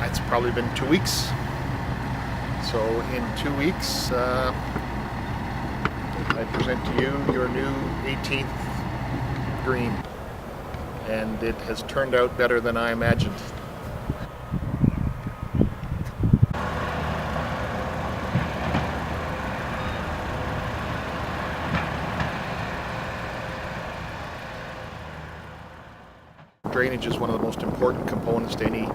It's probably been 2 weeks. So in 2 weeks, I present to you your new 18th green. And it has turned out better than I imagined. Drainage is one of the most important components to any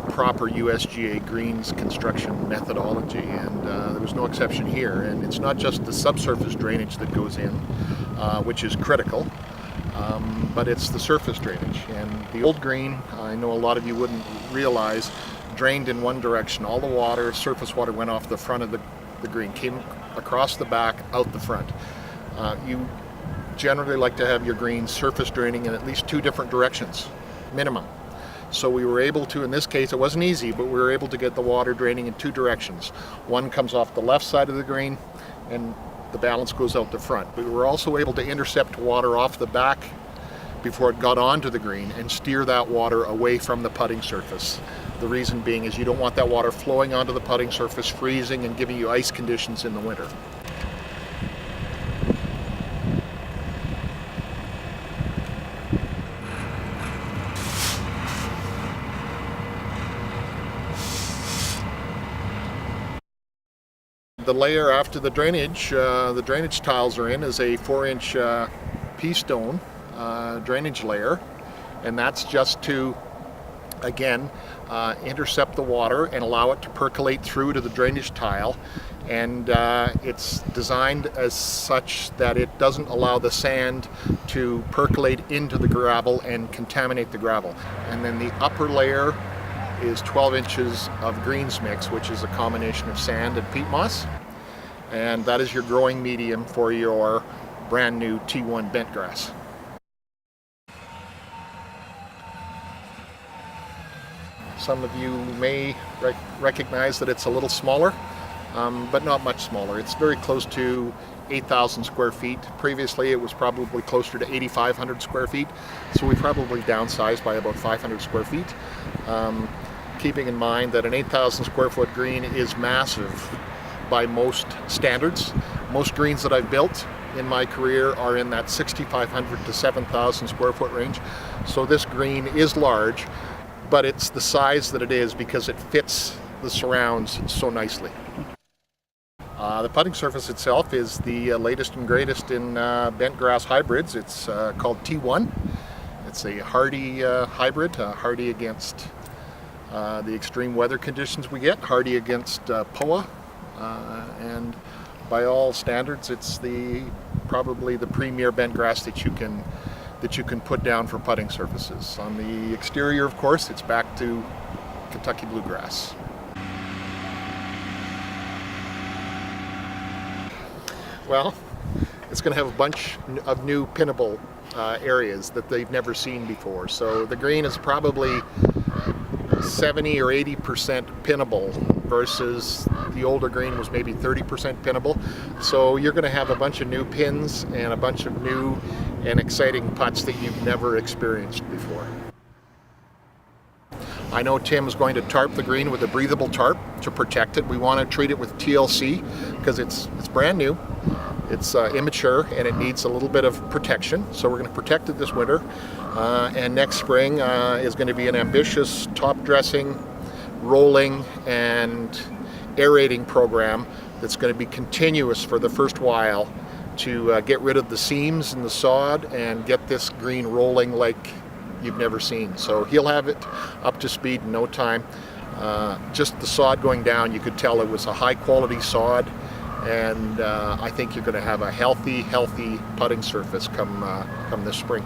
proper USGA greens construction methodology, and there was no exception here. And it's not just the subsurface drainage that goes in, which is critical, but it's the surface drainage. And the old green, I know a lot of you wouldn't realize, drained in one direction. All the water, surface water, went off the front of the green, came across the back, out the front. You generally like to have your greens surface draining in at least 2 different directions, minimum. So we were able to, in this case, it wasn't easy, but we were able to get the water draining in 2 directions. One comes off the left side of the green, and the balance goes out the front. But we were also able to intercept water off the back before it got onto the green and steer that water away from the putting surface. The reason being is you don't want that water flowing onto the putting surface, freezing and giving you ice conditions in the winter. The layer after the drainage tiles are in, is a 4-inch pea stone drainage layer, and that's just to, again, intercept the water and allow it to percolate through to the drainage tile. And it's designed as such that it doesn't allow the sand to percolate into the gravel and contaminate the gravel. And then the upper layer is 12 inches of greens mix, which is a combination of sand and peat moss. And that is your growing medium for your brand new T1 bentgrass. Some of you may recognize that it's a little smaller, but not much smaller. It's very close to 8,000 square feet. Previously it was probably closer to 8,500 square feet, so we probably downsized by about 500 square feet. Keeping in mind that an 8,000 square foot green is massive by most standards. Most greens that I've built in my career are in that 6,500 to 7,000 square foot range. So this green is large, but it's the size that it is because it fits the surrounds so nicely. The putting surface itself is the latest and greatest in bent grass hybrids. It's called T1. It's a hardy hybrid, hardy against the extreme weather conditions we get, hardy against POA, and by all standards it's probably the premier bent grass that you can put down for putting surfaces. On the exterior, of course, it's back to Kentucky bluegrass. Well, it's going to have a bunch of new pinnable areas that they've never seen before. So the green is probably 70 or 80% pinnable versus the older green was maybe 30% pinnable. So you're going to have a bunch of new pins and a bunch of new and exciting putts that you've never experienced before. I know Tim's going to tarp the green with a breathable tarp to protect it. We want to treat it with TLC because it's brand new. It's immature and it needs a little bit of protection, so we're going to protect it this winter. And next spring is going to be an ambitious top dressing, rolling and aerating program that's going to be continuous for the first while to get rid of the seams in the sod and get this green rolling like you've never seen. So he'll have it up to speed in no time. Just the sod going down, you could tell it was a high quality sod, and I think you're going to have a healthy putting surface come this spring.